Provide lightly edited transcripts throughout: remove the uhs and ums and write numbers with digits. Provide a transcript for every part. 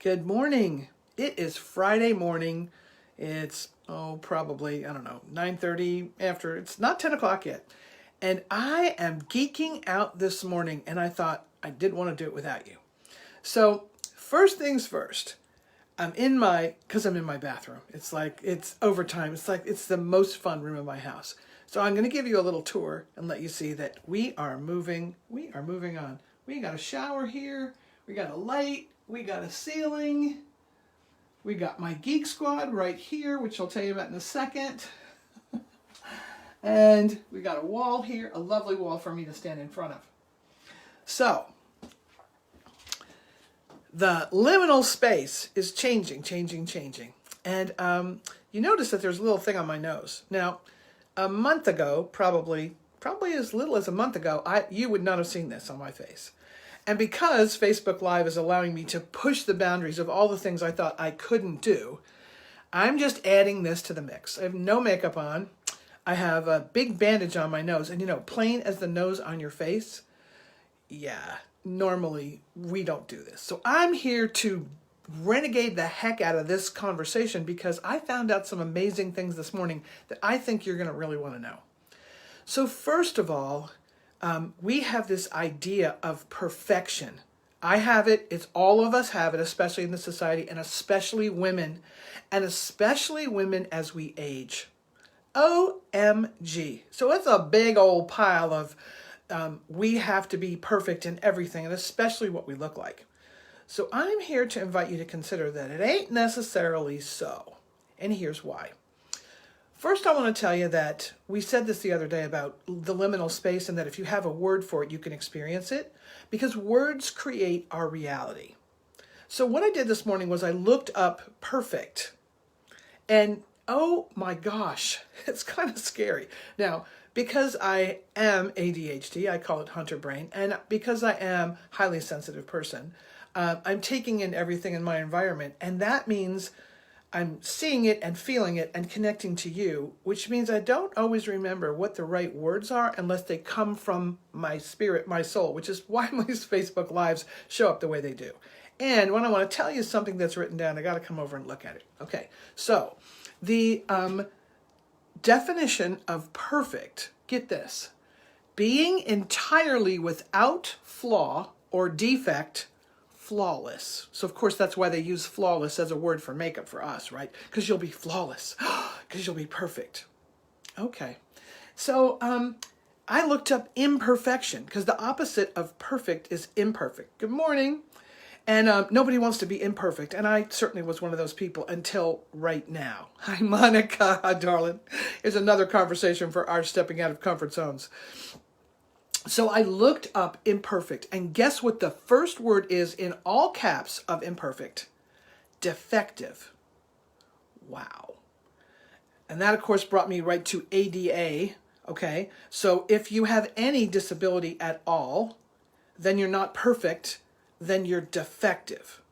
Good morning. It is Friday morning. It's, probably, I don't know, 9:30 after. It's not 10 o'clock yet. And I am geeking out this morning, and I thought I didn't want to do it without you. So, first things first, because I'm in my bathroom. It's overtime. It's the most fun room in my house. So I'm going to give you a little tour and let you see that we are moving on. We got a shower here. We got a light. We got a ceiling. We got my Geek Squad right here, which I'll tell you about in a second. And we got a wall here, a lovely wall for me to stand in front of. So, the liminal space is changing. And you notice that there's a little thing on my nose. Now, a month ago, probably as little as a month ago, you would not have seen this on my face. And because Facebook Live is allowing me to push the boundaries of all the things I thought I couldn't do, I'm just adding this to the mix. I have no makeup on. I have a big bandage on my nose. And plain as the nose on your face, yeah, normally we don't do this. So I'm here to renegade the heck out of this conversation because I found out some amazing things this morning that I think you're going to really want to know. So first of all, we have this idea of perfection. I have it. It's all of us have it, especially in the society, and especially women as we age. OMG. So it's a big old pile of we have to be perfect in everything, and especially what we look like. So I'm here to invite you to consider that it ain't necessarily so. And here's why. First, I want to tell you that we said this the other day about the liminal space and that if you have a word for it, you can experience it because words create our reality. So what I did this morning was I looked up perfect and oh my gosh, it's kind of scary. Now, because I am ADHD, I call it hunter brain, and because I am a highly sensitive person, I'm taking in everything in my environment, and that means I'm seeing it and feeling it and connecting to you, which means I don't always remember what the right words are unless they come from my spirit, my soul, which is why my Facebook Lives show up the way they do. And when I want to tell you something that's written down, I got to come over and look at it. Okay, so the definition of perfect, get this, being entirely without flaw or defect, flawless. So of course that's why they use flawless as a word for makeup for us, right? Because you'll be flawless, because you'll be perfect. Okay, so I looked up imperfection because the opposite of perfect is imperfect. Good morning. And nobody wants to be imperfect, and I certainly was one of those people until right now. Hi, Monica, darling. Here's another conversation for our stepping out of comfort zones. So I looked up imperfect, and guess what the first word is in all caps of imperfect? Defective. Wow. And that, of course, brought me right to ADA, okay? So if you have any disability at all, then you're not perfect, then you're defective.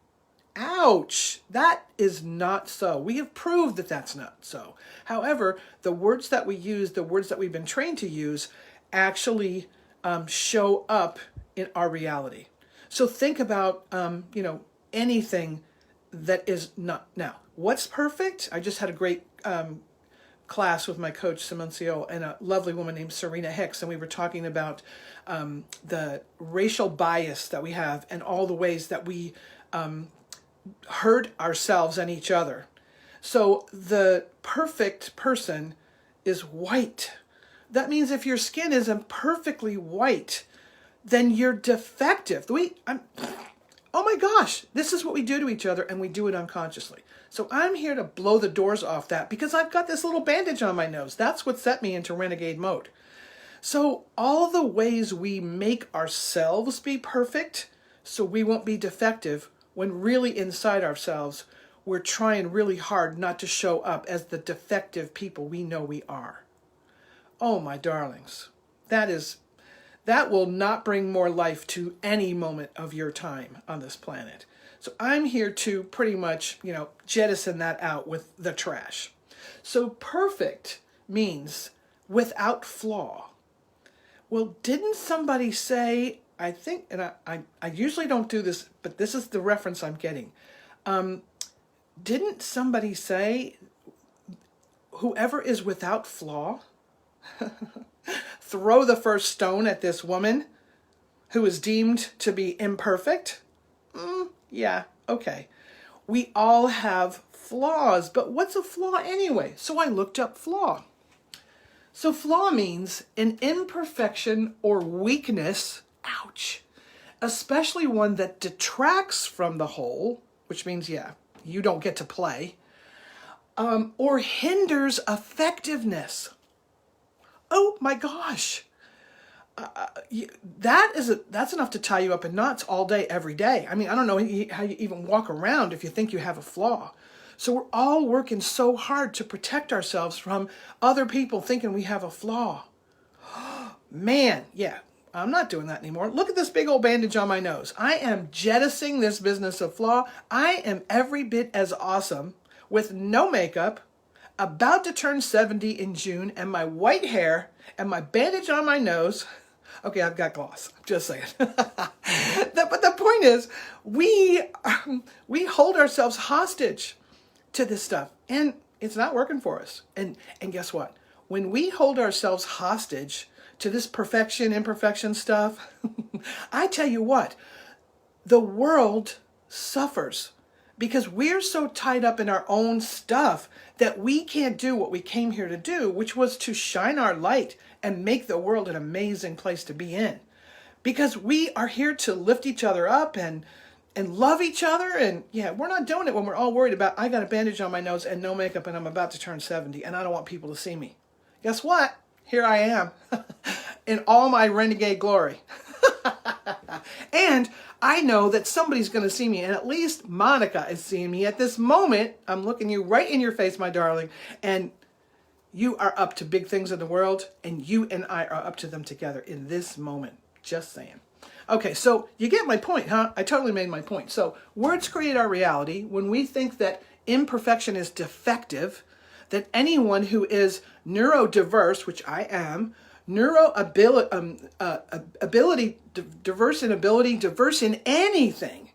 Ouch! That is not so. We have proved that that's not so. However, the words that we use, the words that we've been trained to use, actually show up in our reality. So think about, anything that is not. Now, what's perfect? I just had a great class with my coach, Simoncio, and a lovely woman named Serena Hicks, and we were talking about the racial bias that we have and all the ways that we hurt ourselves and each other. So the perfect person is white. That means if your skin isn't perfectly white, then you're defective. Oh my gosh, this is what we do to each other, and we do it unconsciously. So I'm here to blow the doors off that because I've got this little bandage on my nose. That's what set me into renegade mode. So all the ways we make ourselves be perfect so we won't be defective when really inside ourselves we're trying really hard not to show up as the defective people we know we are. Oh my darlings, that will not bring more life to any moment of your time on this planet. So I'm here to pretty much, jettison that out with the trash. So perfect means without flaw. Well, didn't somebody say, I think, and I usually don't do this, but this is the reference I'm getting. Didn't somebody say, whoever is without flaw, throw the first stone at this woman who is deemed to be imperfect? Yeah, okay. We all have flaws, but what's a flaw anyway? So I looked up flaw. So flaw means an imperfection or weakness, ouch, especially one that detracts from the whole, which means, yeah, you don't get to play, or hinders effectiveness. Oh my gosh. That's enough to tie you up in knots all day, every day. I mean, I don't know how you even walk around if you think you have a flaw. So we're all working so hard to protect ourselves from other people thinking we have a flaw. Man, yeah, I'm not doing that anymore. Look at this big old bandage on my nose. I am jettisoning this business of flaw. I am every bit as awesome with no makeup, about to turn 70 in June, and my white hair and my bandage on my nose. Okay, I've got gloss. Just saying. But the point is, we hold ourselves hostage to this stuff, and it's not working for us. And guess what? When we hold ourselves hostage to this perfection, imperfection stuff, I tell you what, the world suffers because we're so tied up in our own stuff that we can't do what we came here to do, which was to shine our light and make the world an amazing place to be in. Because we are here to lift each other up and love each other. And yeah, we're not doing it when we're all worried about, I got a bandage on my nose and no makeup and I'm about to turn 70 and I don't want people to see me. Guess what? Here I am in all my renegade glory. And I know that somebody's going to see me, and at least Monica is seeing me at this moment. I'm looking you right in your face, my darling, and you are up to big things in the world, and you and I are up to them together in this moment. Just saying. Okay, so you get my point, huh? I totally made my point. So words create our reality. When we think that imperfection is defective, that anyone who is neurodiverse, which I am, diverse in anything,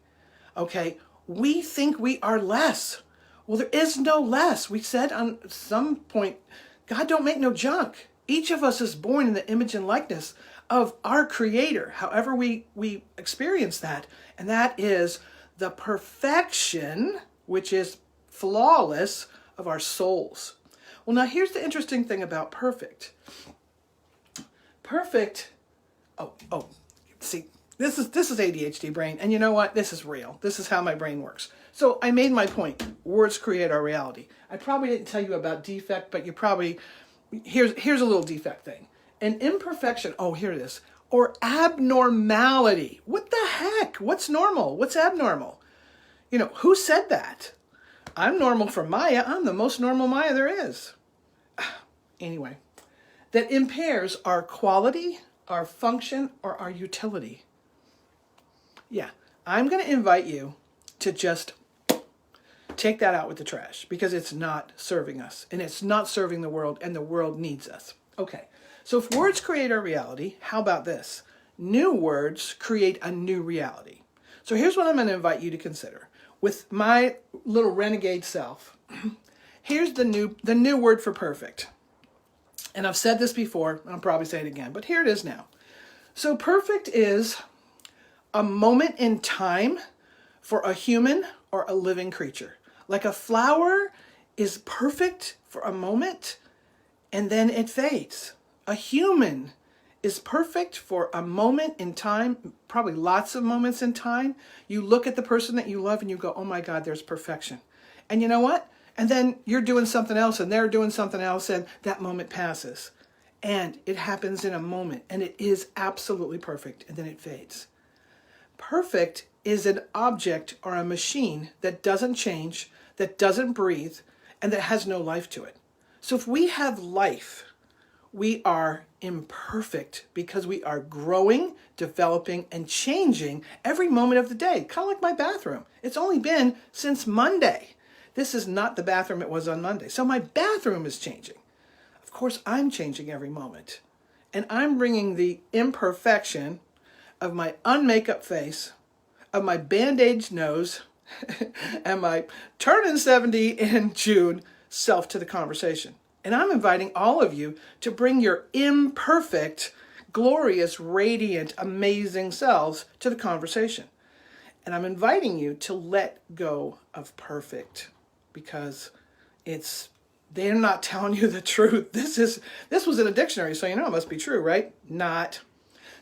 okay, we think we are less. Well, there is no less. We said on some point, God don't make no junk. Each of us is born in the image and likeness of our Creator, however we experience that. And that is the perfection, which is flawless, of our souls. Well, now here's the interesting thing about perfect. Perfect, see, this is ADHD brain, and you know what? This is real. This is how my brain works. So I made my point. Words create our reality. I probably didn't tell you about defect, but you probably, here's a little defect thing. An imperfection, here it is, or abnormality. What the heck? What's normal? What's abnormal? You know, who said that? I'm normal for Maya. I'm the most normal Maya there is. Anyway, that impairs our quality, our function, or our utility. Yeah, I'm going to invite you to just take that out with the trash because it's not serving us and it's not serving the world, and the world needs us. Okay, so if words create our reality, how about this? New words create a new reality. So here's what I'm going to invite you to consider. With my little renegade self, here's the new word for perfect. And I've said this before, I'll probably say it again, but here it is now. So perfect is a moment in time for a human or a living creature. Like a flower is perfect for a moment and then it fades. A human is perfect for a moment in time, probably lots of moments in time. You look at the person that you love and you go, oh my God, there's perfection. And you know what? And then you're doing something else and they're doing something else and that moment passes. And it happens in a moment and it is absolutely perfect and then it fades. Perfect is an object or a machine that doesn't change, that doesn't breathe, and that has no life to it. So if we have life, we are imperfect because we are growing, developing, and changing every moment of the day. Kind of like my bathroom. It's only been since Monday. This is not the bathroom it was on Monday. So my bathroom is changing. Of course, I'm changing every moment. And I'm bringing the imperfection of my unmakeup face, of my bandaged nose, and my turning 70 in June self to the conversation. And I'm inviting all of you to bring your imperfect, glorious, radiant, amazing selves to the conversation. And I'm inviting you to let go of perfect, because they're not telling you the truth. This was in a dictionary, so you know it must be true, right? Not.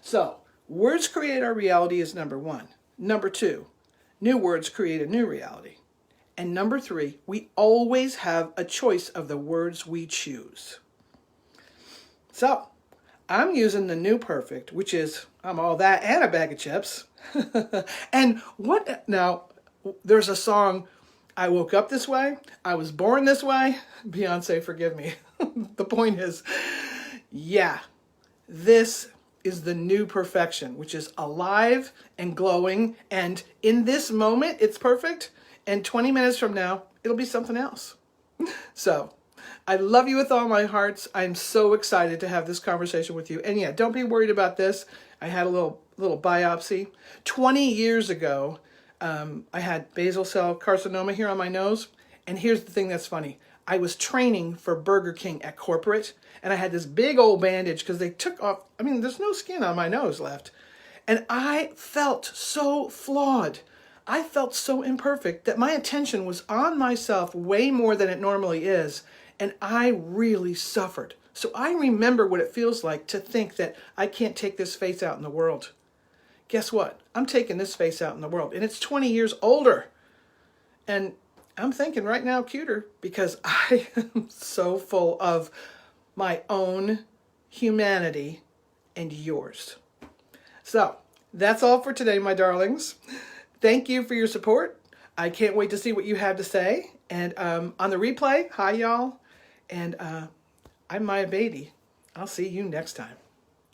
So, words create our reality is number one. Number two, new words create a new reality. And number three, we always have a choice of the words we choose. So, I'm using the new perfect, which is I'm all that and a bag of chips. And what now? There's a song, I woke up this way, I was born this way. Beyonce, forgive me. The point is, yeah, this is the new perfection, which is alive and glowing. And in this moment, it's perfect. And 20 minutes from now, it'll be something else. So I love you with all my hearts. I'm so excited to have this conversation with you. And yeah, don't be worried about this. I had a little biopsy. 20 years ago, I had basal cell carcinoma here on my nose. And here's the thing that's funny. I was training for Burger King at corporate, and I had this big old bandage because they took off, there's no skin on my nose left. And I felt so flawed. I felt so imperfect that my attention was on myself way more than it normally is. And I really suffered. So I remember what it feels like to think that I can't take this face out in the world. Guess what? I'm taking this face out in the world. And it's 20 years older. And I'm thinking right now cuter because I am so full of my own humanity and yours. So that's all for today, my darlings. Thank you for your support. I can't wait to see what you have to say. And on the replay, hi y'all. And I'm Maya Beatty. I'll see you next time.